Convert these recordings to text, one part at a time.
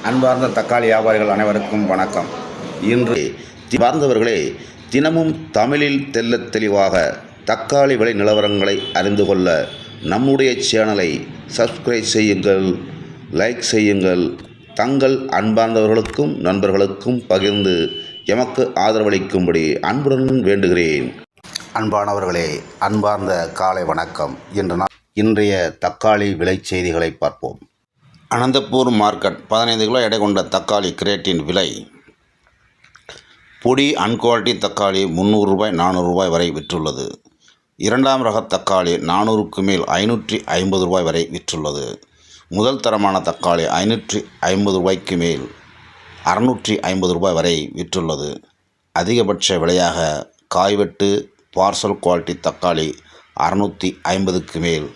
அன்பார்ந்த தக்காளி வியாபாரிகள் அனைவருக்கும் வணக்கம். இன்று பார்ந்தவர்களே, தினமும் தமிழில் தெள்ளத் தெளிவாக தக்காளி விலை நிலவரங்களை அறிந்து கொள்ள நம்முடைய சேனலை சப்ஸ்கிரைப் செய்யுங்கள், லைக் செய்யுங்கள். தங்கள் அன்பார்ந்தவர்களுக்கும் நண்பர்களுக்கும் பகிர்ந்து எமக்கு ஆதரவளிக்கும்படி அன்புடன் வேண்டுகிறேன். அன்பானவர்களே, அன்பார்ந்த காலை வணக்கம். இன்றைய தக்காளி விலை செய்திகளை பார்ப்போம். அனந்தபூர் மார்க்கெட் 15 கிலோ எடை கொண்ட தக்காளி கிரேட்டின் விலை: பொடி அன்குவாலிட்டி தக்காளி 300 ரூபாய் 400 ரூபாய் வரை விற்றுள்ளது. இரண்டாம் ரக தக்காளி 400க்கு மேல் 550 ரூபாய் வரை விற்றுள்ளது. முதல் தரமான தக்காளி 550 ரூபாய்க்கு மேல் 650 ரூபாய் வரை விற்றுள்ளது. அதிகபட்ச விலையாக காய்வெட்டு பார்சல் குவாலிட்டி தக்காளி 650க்கு மேல்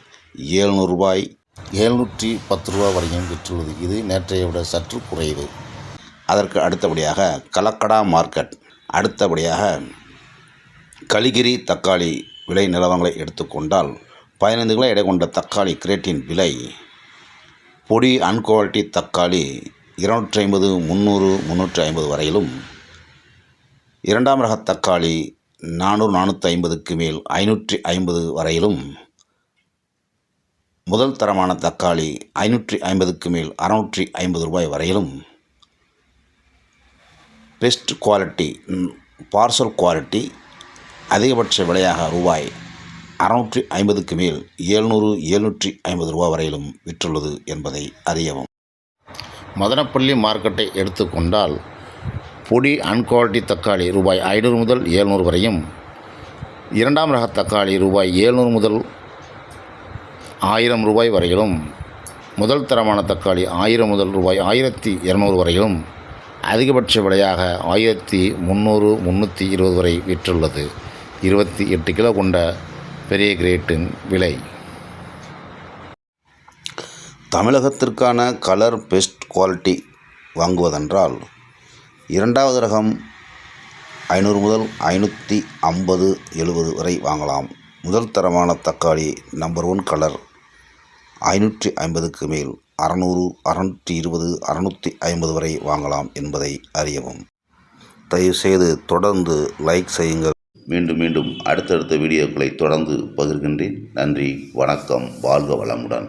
700 ரூபாய் 710 ரூபா வரையும் விற்றுள்ளது. இது நேற்றைய விட சற்று குறைவு. அதற்கு அடுத்தபடியாக கலக்கடா மார்க்கெட். அடுத்தபடியாக கலிகிரி தக்காளி விலை நிலவரங்களை எடுத்துக்கொண்டால் 15 கிலோ எடை கொண்ட தக்காளி கிரேட்டின் விலை: பொடி அன்குவாலிட்டி தக்காளி 250, 300, 350 வரையிலும், இரண்டாம் ரக தக்காளி 400, 450க்கு மேல் 550 வரையிலும், முதல் தரமான தக்காளி 550க்கு மேல் 650 ரூபாய் வரையிலும், பெஸ்ட் குவாலிட்டி பார்சல் குவாலிட்டி அதிகபட்ச விலையாக ரூபாய் 650க்கு மேல் 700, 750 ரூபாய் வரையிலும் விற்றுள்ளது என்பதை அறியவும். மதனப்பள்ளி மார்க்கெட்டை எடுத்துக்கொண்டால் பொடி அன்குவாலிட்டி தக்காளி ரூபாய் 500 முதல் 700 வரையும், இரண்டாம் ரக தக்காளி ரூபாய் 700 முதல் 1000 ரூபாய் வரையிலும், முதல் தரமான தக்காளி 1000 முதல் ரூபாய் 1200 வரையிலும், அதிகபட்ச விலையாக 1300, 320 வரை விற்றுள்ளது. 28 கிலோ கொண்ட பெரிய கிரேட்டின் விலை: தமிழகத்திற்கான கலர் பெஸ்ட் குவாலிட்டி வாங்குவதென்றால் இரண்டாவது ரகம் 500 முதல் 550, 70 வரை வாங்கலாம். முதல் தரமான தக்காளி நம்பர் 1 கலர் 550க்கு மேல் 600, 620, 650 வரை வாங்கலாம் என்பதை அறியவும். தயவுசெய்து தொடர்ந்து லைக் செய்யுங்கள். மீண்டும் அடுத்தடுத்த வீடியோக்களை தொடர்ந்து பகிர்கின்றேன். நன்றி, வணக்கம், வாழ்க வளமுடன்.